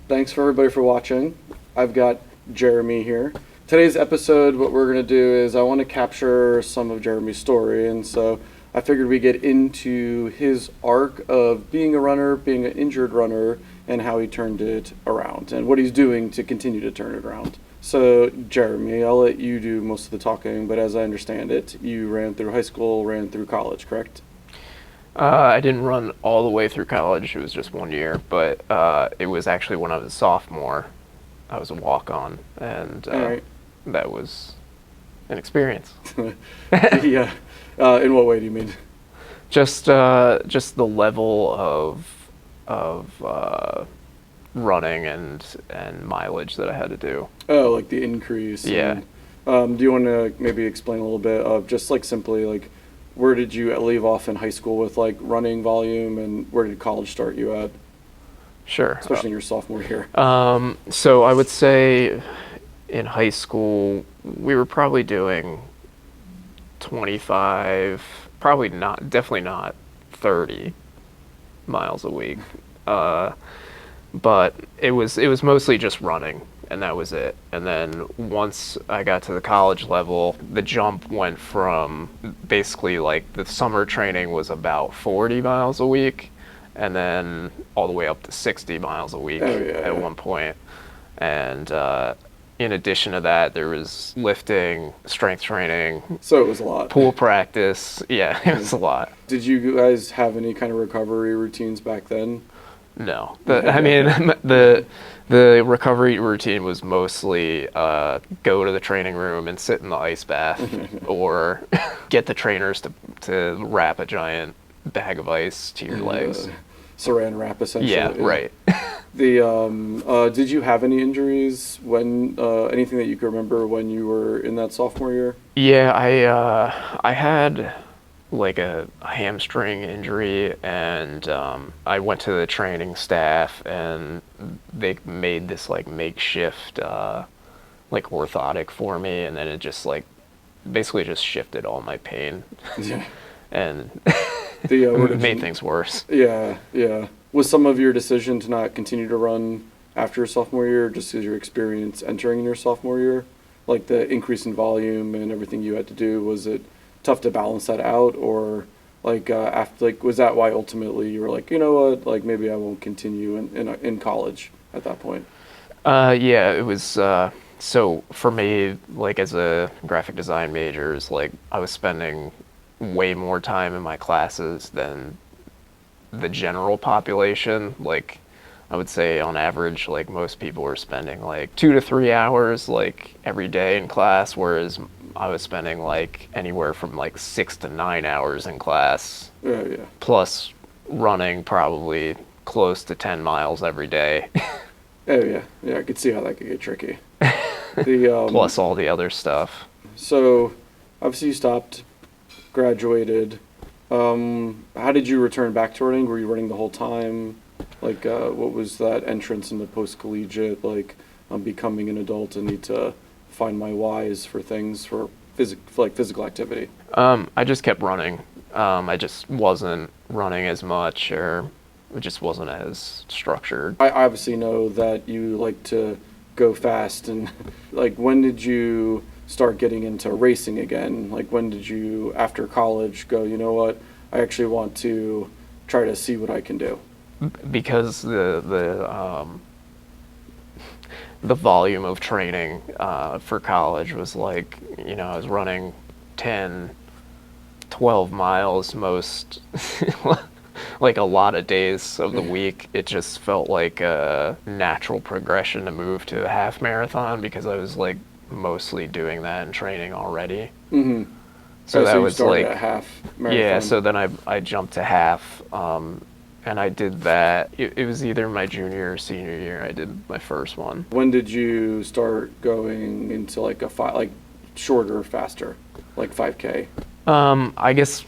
Thanks for everybody for watching. I've got Jeremy here. Today's episode, what we're going to do is I want to capture some of Jeremy's story, and so I figured we get into his arc of being a runner, being an injured runner, and how he turned it around, and what he's doing to continue to turn it around. So, Jeremy, I'll let you do most of the talking, but as I understand it, you ran through high school, ran through college, correct? I didn't run all the way through college. It was just 1 year, but it was actually when I was a sophomore. I was a walk-on, and All right. that was an experience. Yeah. In what way do you mean? Just the level of running and mileage that I had to do. Oh, like the increase. Yeah. And, do you want to maybe explain a little bit of just like simply like where did you leave off in high school with like running volume, and where did college start you at, Sure. especially in your sophomore year? So I would say in high school we were probably doing 25, definitely not 30 miles a week. But it was mostly just running, and that was it. And then once I got to the college level, the jump went from basically like the summer training was about 40 miles a week, and then all the way up to 60 miles a week at one point. And in addition to that, there was lifting, strength training, So it was a lot. pool practice. Yeah, it was a lot. Did you guys have any kind of recovery routines back then? No, I mean the recovery routine was mostly go to the training room and sit in the ice bath, or get the trainers to wrap a giant bag of ice to your legs. Saran wrap, essentially. Yeah, right. Did you have any injuries when anything that you can remember when you were in that sophomore year? Yeah, I had like a hamstring injury, and I went to the training staff, and they made this like makeshift like orthotic for me, and then it just like basically just shifted all my pain Yeah. and made things worse. Yeah, yeah. Was some of your decision to not continue to run after your sophomore year just as your experience entering your sophomore year? Like the increase in volume and everything you had to do, was it tough to balance that out, or like after, like, was that why ultimately you were like, you know what, like maybe I won't continue in college at that point? Yeah, it was so for me, like as a graphic design major, is like I was spending way more time in my classes than the general population. Like I would say on average, like most people were spending like 2 to 3 hours like every day in class, whereas I was spending like anywhere from like 6 to 9 hours in class, Yeah. plus running probably close to 10 miles every day. Oh yeah, I could see how that could get tricky. Plus all the other stuff. So obviously you stopped, graduated. How did you return back to running? Were you running the whole time? Like, what was that entrance into post-collegiate? Like, I'm becoming an adult and need to find my whys for things for physical activity. I just kept running. I just wasn't running as much, or it just wasn't as structured. I obviously know that you like to go fast, and like, when did you start getting into racing again? Like, when did you, after college, go, you know what, I actually want to try to see what I can do? Because the volume of training for college was like, I was running 10, 12 miles most, like a lot of days of the week. It just felt like a natural progression to move to a half marathon, because I was like mostly doing that in training already. Mm-hmm. So that you was started like at half marathon. Yeah, so then I jumped to half, and I did that. It was either my junior or senior year. I did my first one. When did you start going into like like shorter, faster, like 5K? I guess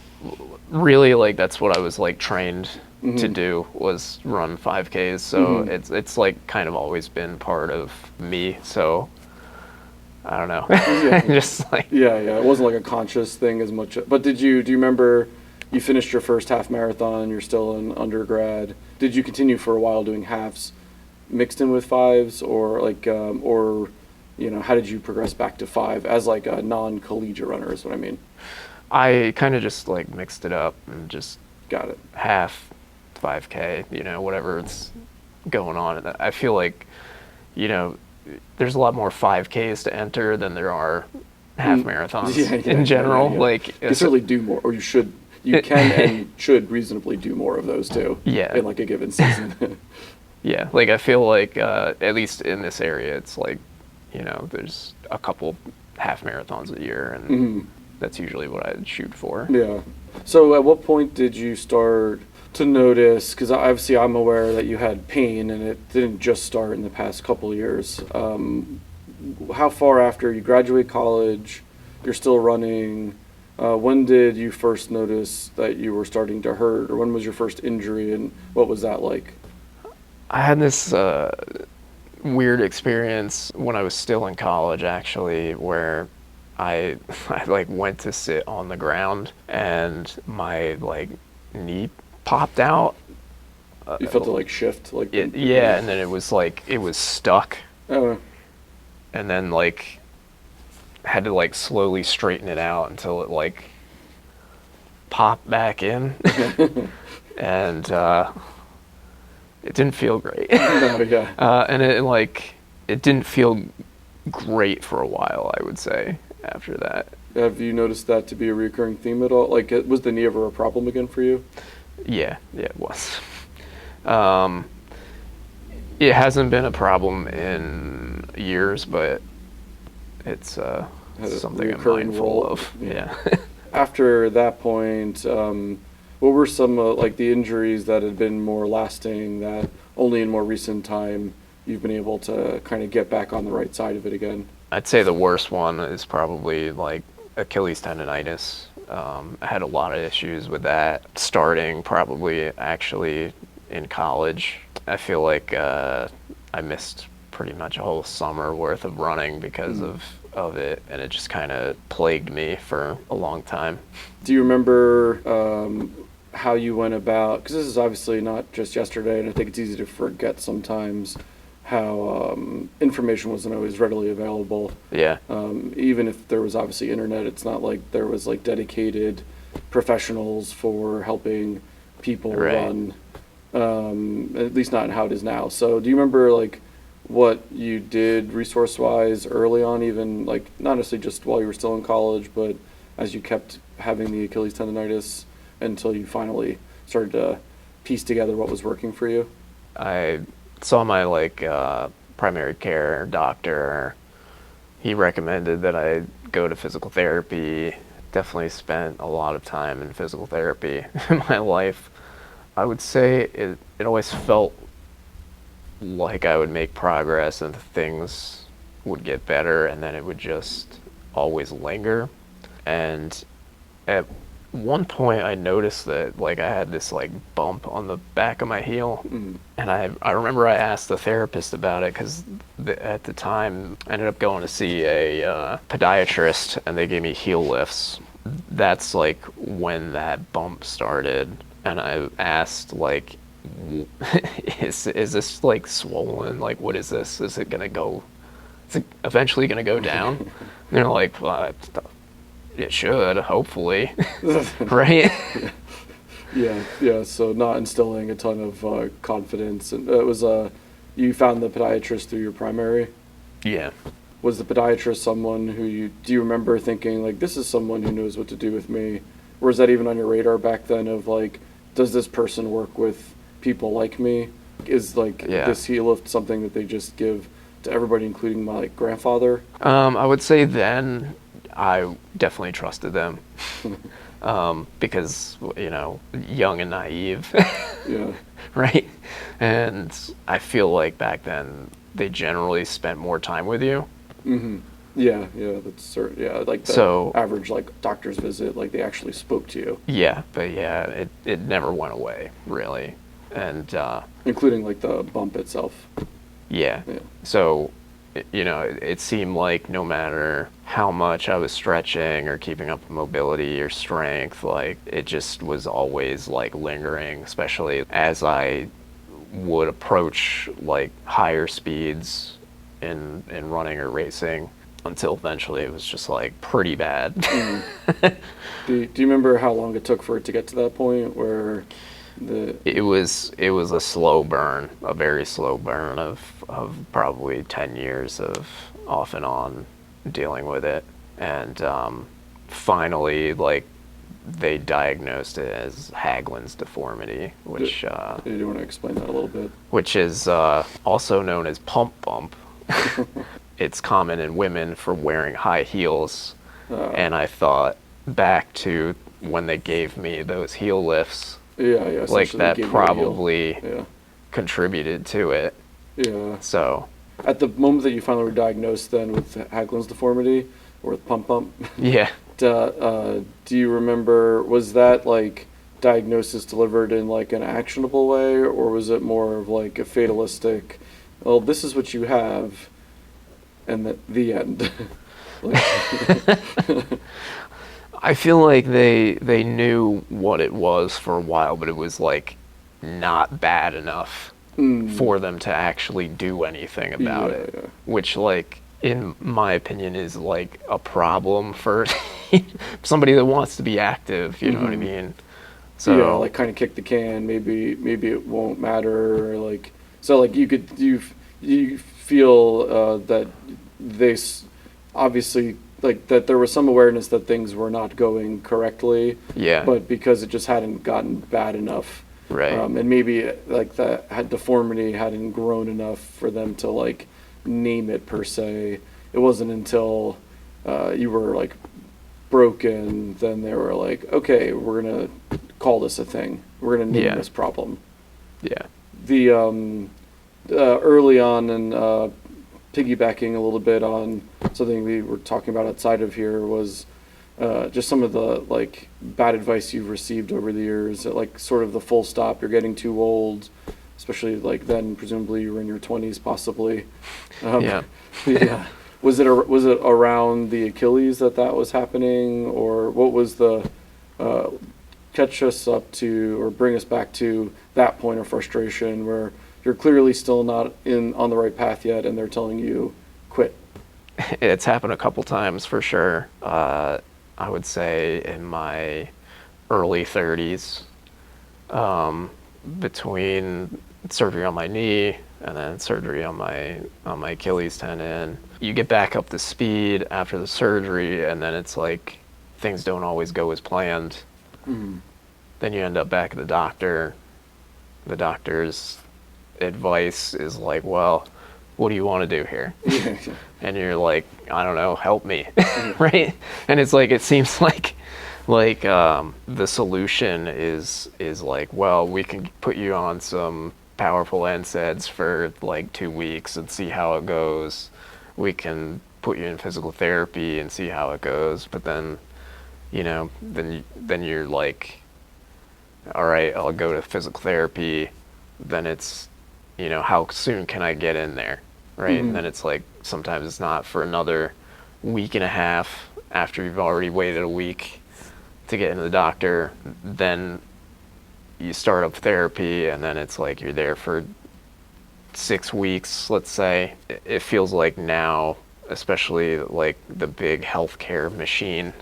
really like that's what I was like trained to do, was run 5Ks. So it's like kind of always been part of me. So I don't know. Just like Yeah. It wasn't like a conscious thing as much. But do you remember you finished your first half marathon? You're still in undergrad. Did you continue for a while doing halves mixed in with fives, or like, or how did you progress back to five as like a non-collegiate runner? Is what I mean. I kind of just like mixed it up and just Got it. half 5K, whatever it's going on. And I feel like, there's a lot more 5Ks to enter than there are half marathons in general. Yeah. Like, You can certainly do more, or you can and should reasonably do more of those too. Yeah. In like a given season. Yeah, like I feel like at least in this area, it's like, there's a couple half marathons a year, and that's usually what I'd shoot for. Yeah. So at what point did you start to notice, because obviously I'm aware that you had pain and it didn't just start in the past couple of years. How far after you graduate college, you're still running, when did you first notice that you were starting to hurt, or when was your first injury, and what was that like? I had this weird experience when I was still in college, actually, where I like went to sit on the ground and my like knee popped out. You felt it like shift, like yeah, and then it was stuck, Oh, and then like had to like slowly straighten it out until it like popped back in, and it didn't feel great. no, yeah. And it didn't feel great for a while, I would say, after that. Have you noticed that to be a recurring theme at all? Like, was the knee ever a problem again for you? Yeah, it was. It hasn't been a problem in years, but it's something I'm mindful of. Yeah. After that point, what were some like the injuries that had been more lasting, that only in more recent time you've been able to kind of get back on the right side of it again? I'd say the worst one is probably like Achilles tendonitis. I had a lot of issues with that starting probably actually in college. I feel like I missed pretty much a whole summer worth of running because of it, and it just kind of plagued me for a long time. Do you remember how you went about, because this is obviously not just yesterday, and I think it's easy to forget sometimes how information wasn't always readily available. Yeah. Even if there was obviously internet, it's not like there was like dedicated professionals for helping people run, at least not in how it is now. So do you remember like what you did resource-wise early on, even like not necessarily just while you were still in college, but as you kept having the Achilles tendonitis until you finally started to piece together what was working for you? I saw my primary care doctor. He recommended that I go to physical therapy. Definitely spent a lot of time in physical therapy in my life. I would say it always felt like I would make progress and things would get better, and then it would just always linger. And at one point I noticed that like I had this like bump on the back of my heel, and I remember I asked the therapist about it, because at the time I ended up going to see a podiatrist, and they gave me heel lifts. That's like when that bump started, and I asked like, is this like swollen? Like, what is this? Is it eventually gonna go down? And they're like, well, it should, hopefully. Right? Yeah. So not instilling a ton of confidence. And it was you found the podiatrist through your primary? Yeah. Was the podiatrist someone who do you remember thinking like, this is someone who knows what to do with me? Or was that even on your radar back then of like, does this person work with people like me? Is like this heel lift something that they just give to everybody, including my grandfather? I would say then I definitely trusted them. Because, young and naive. Yeah. Right? And I feel like back then they generally spent more time with you. Mm-hmm. Yeah, that's certain. Yeah, like the average like doctor's visit, like they actually spoke to you. Yeah, but it never went away, really. And including like the bump itself. Yeah. So, it seemed like no matter how much I was stretching or keeping up with mobility or strength, like it just was always like lingering, especially as I would approach like higher speeds in running or racing until eventually it was just like pretty bad. Do you remember how long it took for it to get to that point where the It was a slow burn, a very slow burn of probably 10 years of off and on dealing with it. And finally, like, they diagnosed it as Haglund's deformity, which do you want to explain that a little bit? which is also known as pump bump. It's common in women for wearing high heels, and I thought back to when they gave me those heel lifts, Yeah, like essentially that they gave you a heel. probably Yeah. contributed to it. Yeah. So At the moment that you finally were diagnosed then with Haglund's deformity or with pump bump, yeah, do you remember, was that like diagnosis delivered in like an actionable way, or was it more of like a fatalistic, well, this is what you have, and the end? I feel like they knew what it was for a while, but it was like not bad enough for them to actually do anything about Yeah, it. yeah. Which, like, in my opinion, is like a problem for somebody that wants to be active. You know what I mean? So Yeah, like kind of kick the can. Maybe it won't matter. Or like, so like you feel that they obviously, like, that there was some awareness that things were not going correctly. Yeah. But because it just hadn't gotten bad enough. Right. And maybe like that deformity hadn't grown enough for them to like name it per se. It wasn't until you were like broken, then they were like, okay, we're gonna call this a thing. We're gonna name Yeah. this problem. Yeah. The early on, and piggybacking a little bit on something we were talking about outside of here, was just some of the like bad advice you've received over the years, like sort of the full stop, you're getting too old, especially like then presumably you were in your 20s possibly. Yeah. Yeah. Was it around the Achilles that was happening, or what was the catch us up to, or bring us back to that point of frustration where you're clearly still not on the right path yet, and they're telling you quit? It's happened a couple times for sure. I would say in my early 30s, between surgery on my knee and then surgery on my Achilles tendon. You get back up to speed after the surgery, and then it's like things don't always go as planned. Then you end up back at the doctor. The doctor's advice is like, well, what do you want to do here? And you're like, I don't know, help me. Right? And it's like, it seems like the solution is like, well, we can put you on some powerful NSAIDs for like 2 weeks and see how it goes. We can put you in physical therapy and see how it goes. But then, you know, then you're like, all right, I'll go to physical therapy. Then it's, you know, how soon can I get in there? Right? And then it's like, sometimes it's not for another week and a half after you've already waited a week to get into the doctor. Then you start up therapy, and then it's like you're there for 6 weeks, let's say. It feels like now, especially like the big healthcare machine,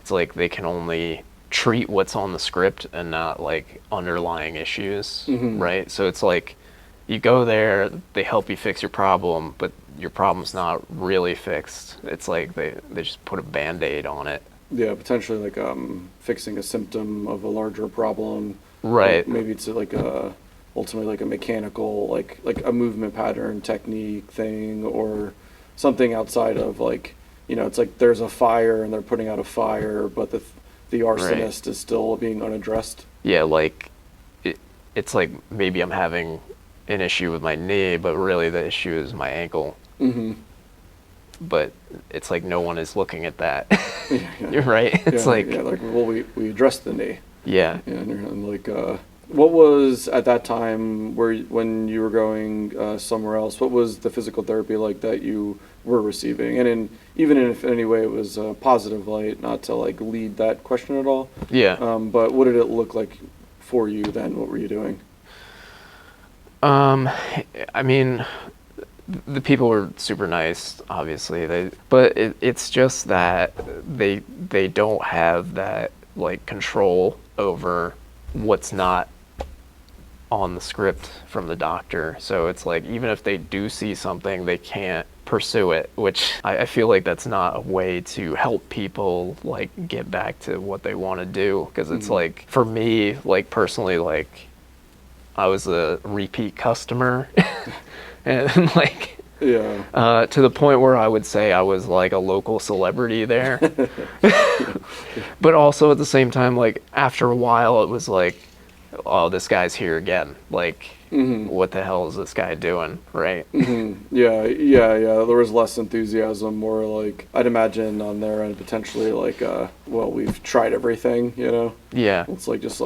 it's like they can only treat what's on the script and not like underlying issues, right? So it's like you go there, they help you fix your problem, but your problem's not really fixed. It's like they just put a Band-Aid on it. Yeah, potentially like fixing a symptom of a larger problem. Right. Like maybe it's like ultimately like a mechanical, like a movement pattern technique thing, or something outside of like, you know, it's like there's a fire and they're putting out a fire, but the arsonist is still being unaddressed. Yeah, like it's like maybe I'm having an issue with my knee, but really the issue is my ankle. But it's like no one is looking at that. You're right. It's like well, we addressed the knee. Yeah. And like, what was at that time when you were going somewhere else? What was the physical therapy like that you were receiving? And even if in any way it was a positive light, not to like lead that question at all. Yeah. But what did it look like for you then? What were you doing? I mean, the people were super nice, obviously. But it's just that they don't have that like control over what's not on the script from the doctor. So it's like even if they do see something, they can't pursue it, which I feel like that's not a way to help people like get back to what they want to do. Because it's like for me, like personally, like I was a repeat customer, and like to the point where I would say I was like a local celebrity there. But also at the same time, like after a while, it was like, oh, this guy's here again. Like, what the hell is this guy doing, right? Yeah. There was less enthusiasm, more like I'd imagine on their end potentially like, well, we've tried everything, you know. Yeah. It's like just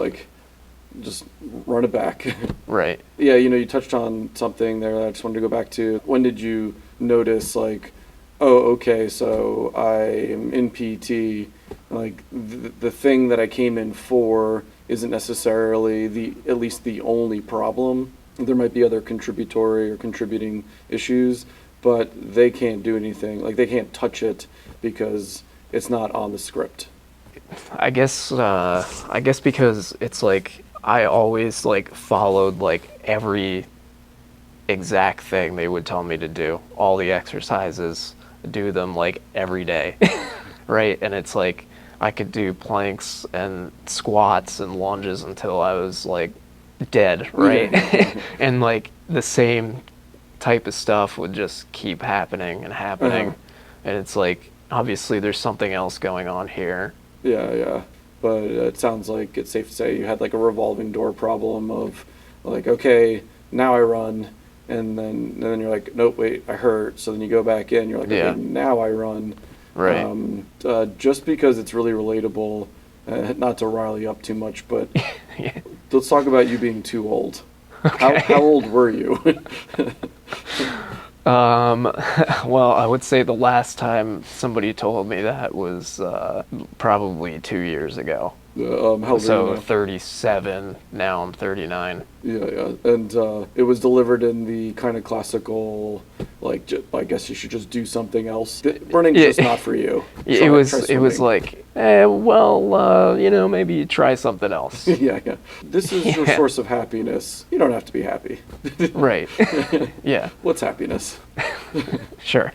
run it back. Right. Yeah, you know, you touched on something there that I just wanted to go back to. When did you notice, like, oh, okay, so I'm in PT, like, the thing that I came in for isn't necessarily at least the only problem. There might be other contributory or contributing issues, but they can't do anything. Like, they can't touch it because it's not on the script. I guess because it's like I always like followed like every exact thing they would tell me to do, all the exercises, do them like every day. Right? And it's like I could do planks and squats and lunges until I was like dead, right? And like the same type of stuff would just keep happening and happening. And it's like obviously there's something else going on here. Yeah. But it sounds like it's safe to say you had like a revolving door problem of like, okay, now I run, and then you're like, nope, wait, I hurt. So then you go back in, you're like, okay, now I run. Right. Just because it's really relatable, not to rile you up too much, but let's talk about you being too old. Okay. How old were you? Well, I would say the last time somebody told me that was probably 2 years ago. How old so are you now? 37, now I'm 39. Yeah. And it was delivered in the kind of classical, like, I guess you should just do something else. Running's just not for you. It was like, well, you know, maybe try something else. Yeah. This is your source of happiness. You don't have to be happy. Right. Yeah. What's happiness? Sure.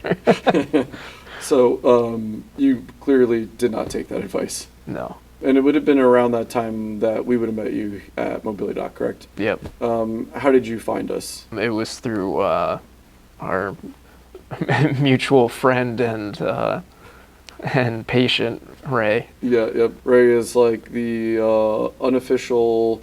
So you clearly did not take that advice. No. And it would have been around that time that we would have met you at Mobility Doc, correct? Yep. How did you find us? It was through our mutual friend and patient, Ray. Yeah. Ray is like the unofficial,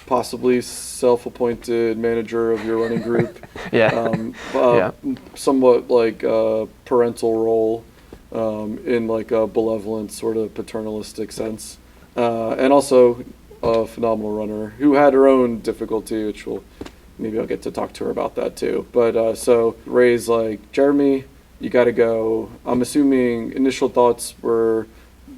possibly self-appointed manager of your running group. Yeah. Somewhat like a parental role. In like a benevolent sort of paternalistic sense, and also a phenomenal runner who had her own difficulty, which maybe I'll get to talk to her about that too. But so Ray's like, Jeremy, you got to go. I'm assuming initial thoughts were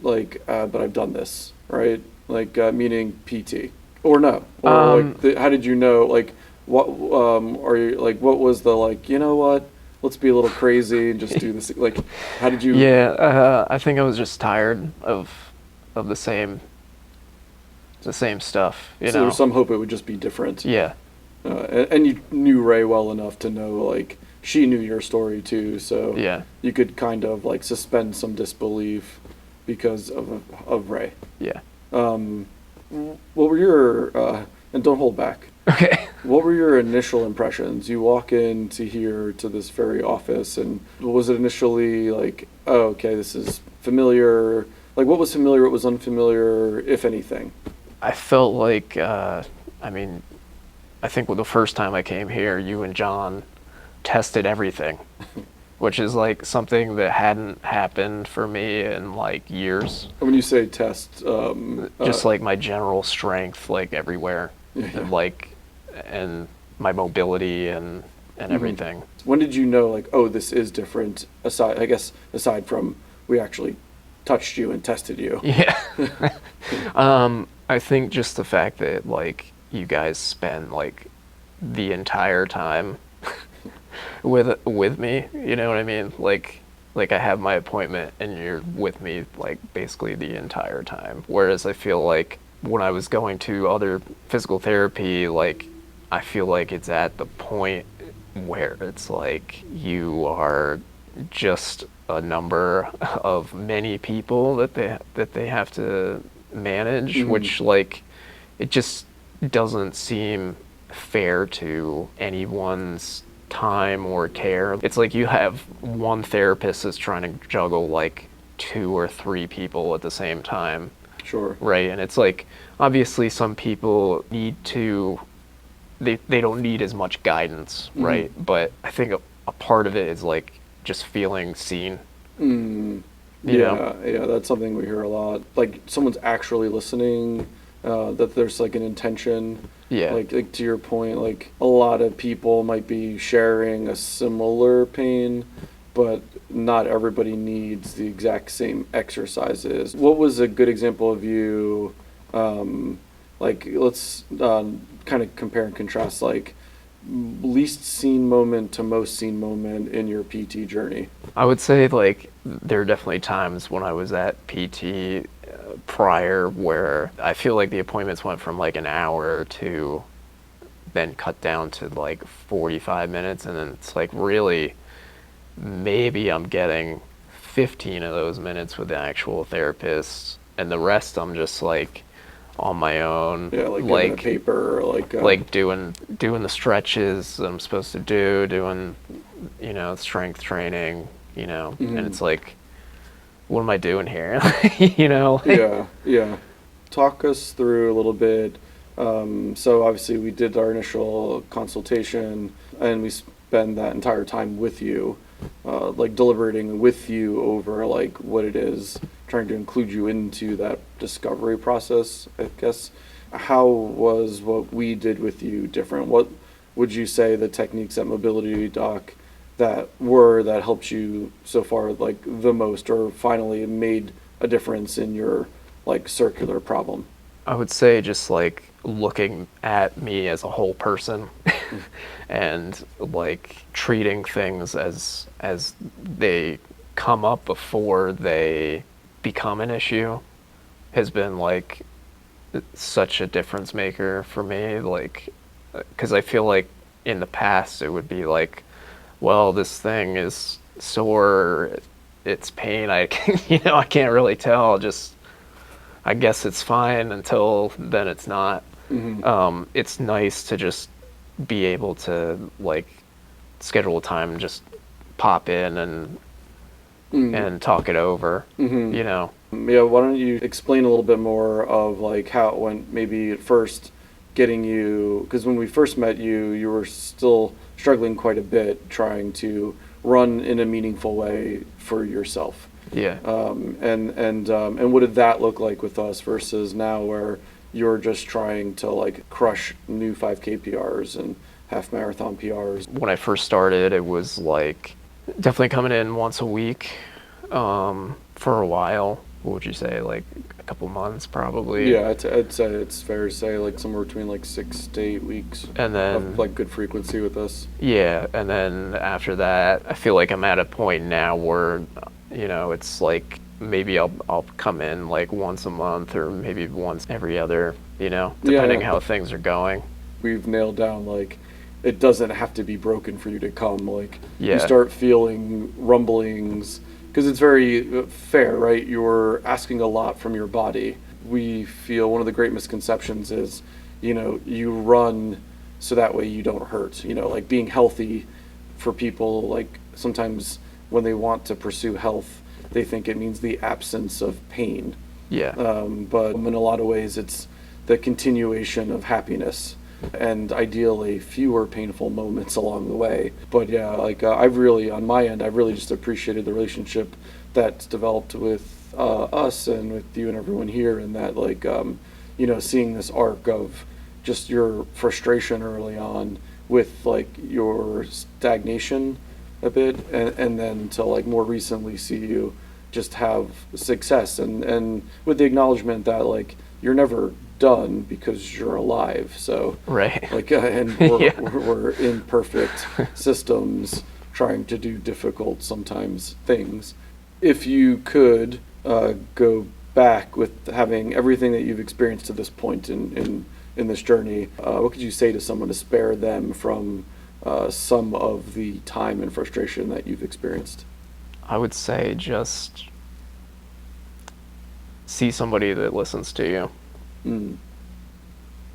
like, but I've done this, right? Like meaning PT or no, or like how did you know? Like what are you like? What was the like? You know what? Let's be a little crazy and just do this. Like, how did you? Yeah, I think I was just tired of the same stuff. You know, there was some hope it would just be different. Yeah. And you knew Ray well enough to know, like, she knew your story too, so you could kind of like suspend some disbelief because of Ray. Yeah. What were your and don't hold back. Okay. What were your initial impressions? You walk into here to this very office, and was it initially like, oh, okay, this is familiar? Like, what was familiar? What was unfamiliar, if anything? I felt like, I mean, I think the first time I came here, you and John tested everything, which is like something that hadn't happened for me in like years. When you say test, just like my general strength, like everywhere, and my mobility and everything. When did you know, like, oh, this is different? Aside from we actually touched you and tested you. Yeah. I think just the fact that like you guys spend like the entire time with me, you know what I mean? Like I have my appointment and you're with me like basically the entire time. Whereas I feel like when I was going to other physical therapy, like I feel like it's at the point where it's like you are just a number of many people that they have to manage, which like it just doesn't seem fair to anyone's time or care. It's like you have one therapist that's trying to juggle like 2 or 3 people at the same time. Sure. Right. And it's like obviously some people need to they don't need as much guidance, right? But I think a part of it is like just feeling seen. You know? Yeah, that's something we hear a lot. Like someone's actually listening, that there's like an intention. Yeah. Like to your point, like a lot of people might be sharing a similar pain, but not everybody needs the exact same exercises. What was a good example of you, like let's kind of compare and contrast like least seen moment to most seen moment in your PT journey? I would say like there are definitely times when I was at PT prior where I feel like the appointments went from like an hour to then cut down to like 45 minutes, and then it's like really maybe I'm getting 15 of those minutes with the actual therapist, and the rest I'm just like on my own. Yeah, like a paper, or like doing the stretches that I'm supposed to do, doing strength training, and it's like, what am I doing here? Yeah. Talk us through a little bit. So obviously we did our initial consultation and we spend that entire time with you, like deliberating with you over like what it is, trying to include you into that discovery process, I guess. How was what we did with you different? What would you say the techniques at Mobility Doc that helped you so far like the most, or finally made a difference in your like circular problem? I would say just like looking at me as a whole person and like treating things as they come up before they become an issue has been like such a difference maker for me. Like, because I feel like in the past it would be like, well, this thing is sore, it's pain, I I can't really tell, just I guess it's fine until then it's not. It's nice to just be able to like schedule a time and just pop in and talk it over, Yeah, why don't you explain a little bit more of like how it went maybe at first getting you, because when we first met you, you were still struggling quite a bit trying to run in a meaningful way for yourself. Yeah. And what did that look like with us versus now where you're just trying to like crush new 5K PRs and half marathon PRs? When I first started, it was like definitely coming in once a week for a while. What would you say, like a couple months probably? Yeah, I'd say it's fair to say like somewhere between like 6 to 8 weeks and then of like good frequency with us. Yeah, and then after that, I feel like I'm at a point now where it's like maybe I'll come in like once a month or maybe once every other, depending how things are going. We've nailed down like it doesn't have to be broken for you to come. Like Yeah. you start feeling rumblings because it's very fair, right? You're asking a lot from your body. We feel one of the great misconceptions is, you run so that way you don't hurt. Like being healthy for people, like sometimes when they want to pursue health, they think it means the absence of pain. Yeah. But in a lot of ways, it's the continuation of happiness and ideally fewer painful moments along the way. But yeah, like I've really, on my end, I've really just appreciated the relationship that's developed with us and with you and everyone here, and that like, seeing this arc of just your frustration early on with like your stagnation a bit, and then to like more recently see you just have success and with the acknowledgement that like you're never done because you're alive. So Right. and we're, Yeah. we're imperfect systems trying to do difficult sometimes things. If you could go back with having everything that you've experienced to this point in this journey, what could you say to someone to spare them from some of the time and frustration that you've experienced? I would say just see somebody that listens to you, Mm.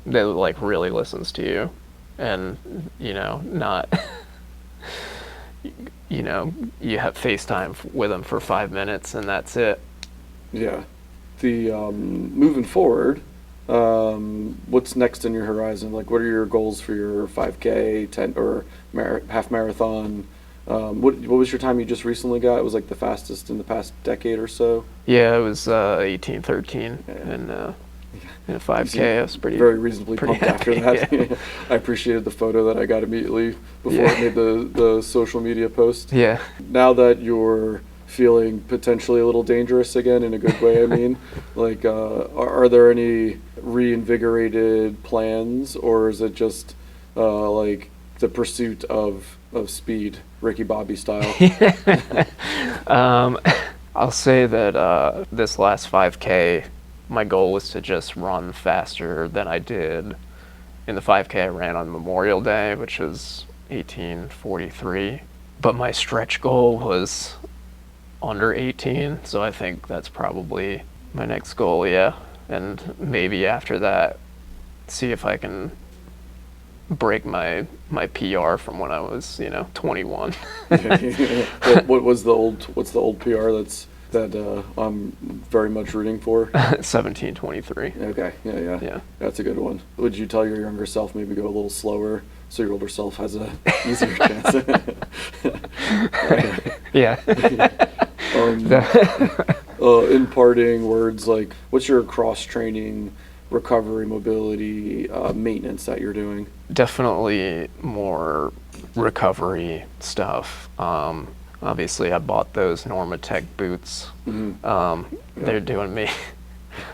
that like really listens to you, and not you have FaceTime with them for 5 minutes and that's it. Yeah. The moving forward, what's next in your horizon? Like, what are your goals for your 5K, 10 or half marathon? What was your time you just recently got? It was like the fastest in the past decade or so. Yeah, it was 1813, Yeah. and in a You 5K, seem I was very reasonably pretty pumped after happy, that. yeah. I appreciated the photo that I got immediately before Yeah. I made the social media post. Yeah. Now that you're feeling potentially a little dangerous again in a good way, I mean, like, are there any reinvigorated plans, or is it just like the pursuit of speed, Ricky Bobby style? I'll say that this last 5K, my goal was to just run faster than I did in the 5K I ran on Memorial Day, which was 1843. But my stretch goal was under 18, so I think that's probably my next goal, yeah. And maybe after that, see if I can break my PR from when I was 21. What's the old PR that I'm very much rooting for? 1723. Okay, yeah, Yeah. that's a good one. Would you tell your younger self maybe go a little slower so your older self has a easier chance? Yeah. In parting words, like, what's your cross training, recovery, mobility, maintenance that you're doing? Definitely more recovery stuff. Obviously, I bought those Normatec boots. They're doing me.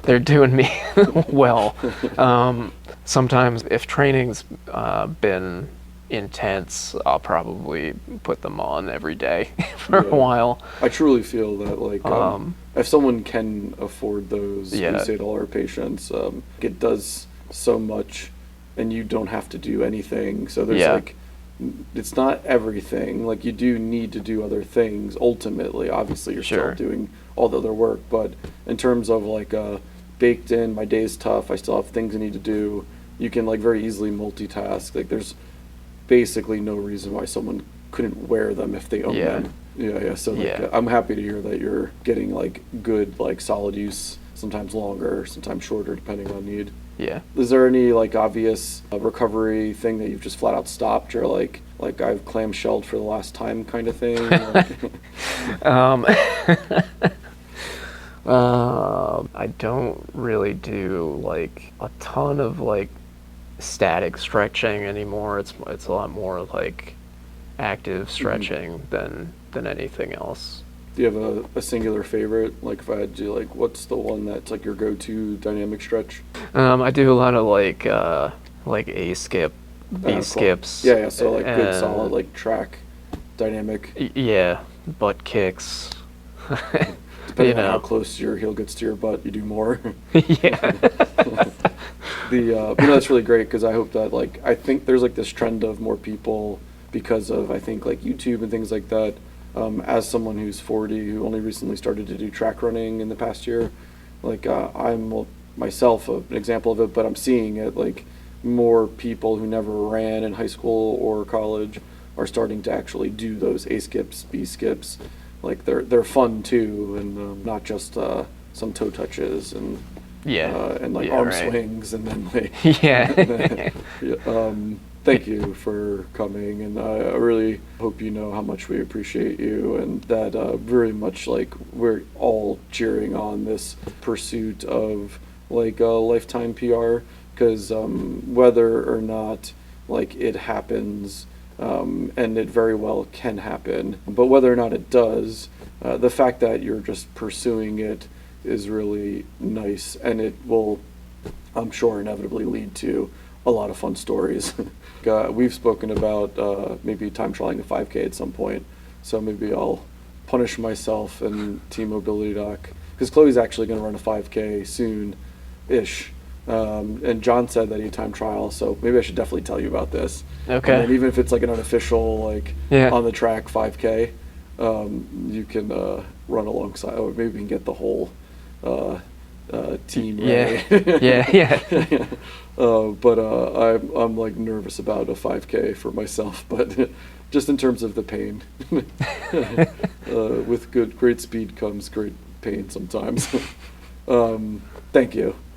They're doing me well. Sometimes, if training's been intense, I'll probably put them on every day for a while. I truly feel that, like, if someone can afford those, we say to all our patients, it does so much, and you don't have to do anything. So there's like, it's not everything. Like, you do need to do other things. Ultimately, obviously, you're still doing all the other work, but in terms of like baked in, my day's tough, I still have things I need to do. You can like very easily multitask. Like, there's basically no reason why someone couldn't wear them if they own them. Yeah. So like, I'm happy to hear that you're getting like good, like solid use, sometimes longer, sometimes shorter, depending on need. Yeah. Is there any like obvious recovery thing that you've just flat out stopped, or like I've clamshelled for the last time kind of thing? I don't really do like a ton of like static stretching anymore. It's a lot more like active stretching than anything else. Do you have a singular favorite? Like, if I had to, like, what's the one that's like your go-to dynamic stretch? I do a lot of like A skip, B skips. Yeah. So like good solid like track dynamic. Yeah, butt kicks. Depending on how close your heel gets to your butt, you do more. Yeah. That's really great, because I hope that, like, I think there's like this trend of more people, because of I think like YouTube and things like that. As someone who's 40, who only recently started to do track running in the past year, like, I'm myself an example of it, but I'm seeing it, like, more people who never ran in high school or college are starting to actually do those A skips, B skips. Like, they're fun too, and not just some toe touches and arm swings, and then like thank you for coming, and I really hope you know how much we appreciate you, and that very much like we're all cheering on this pursuit of like a lifetime PR, because whether or not like it happens, and it very well can happen, but whether or not it does, the fact that you're just pursuing it is really nice, and it will I'm sure inevitably lead to a lot of fun stories. We've spoken about maybe time trialing a 5K at some point, so maybe I'll punish myself and Team Mobility Doc, because Chloe's actually going to run a 5K soon-ish. And John said that he time trial, so maybe I should definitely tell you about this. Okay. And even if it's like an unofficial, like Yeah. on the track 5K, you can run alongside, or maybe we can get the whole team ready. Yeah. But I'm like nervous about a 5K for myself, but just in terms of the pain. With great speed comes great pain sometimes. Thank you.